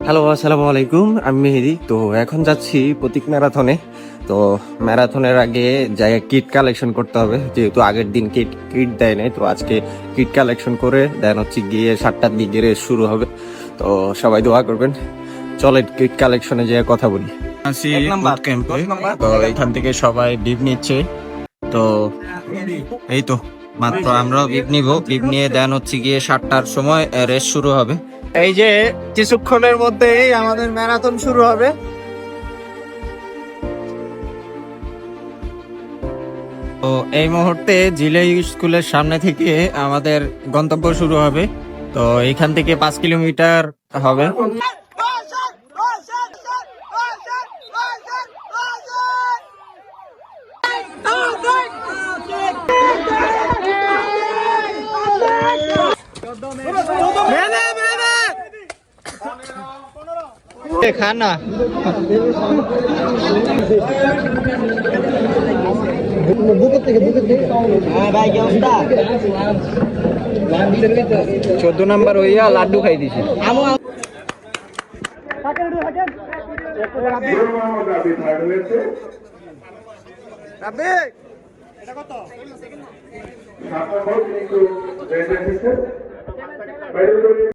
Hello, আসসালামু আলাইকুম। আমি মেহেদি। তো এখন যাচ্ছি প্রতীক ম্যারাথনে। তো ম্যারাথনের আগে জায়গায় কিট কালেকশন করতে হবে, যেহেতু আগের দিন কিট কিট দেয় নাই। তো আজকে কিট কালেকশন করে দেন হচ্ছে গিয়ে 7টার দিকে রেস শুরু হবে। তো সবাই দোয়া করবেন। চলে কিট কালেকশনে যেয়ে কথা বলি। আছি বুট ক্যাম্পে। তো এখান থেকে সবাই বিভ নিচ্ছে। তো এই তো মাত্র আমরাও বিভ নিব। বিভ নিয়ে দেন হচ্ছে গিয়ে 7টার সময় রেস শুরু হবে। এই যে কিছুক্ষণের মধ্যেই আমাদের ম্যারাথন শুরু হবে। তো এই মুহূর্তে জিলে স্কুলের সামনে থেকে আমাদের গন্তব্য শুরু হবে। তো এখান থেকে 5 কিলোমিটার হবে। খানা বুকের থেকে 14 নম্বর হইয়া লাড্ডু খাই দিছি।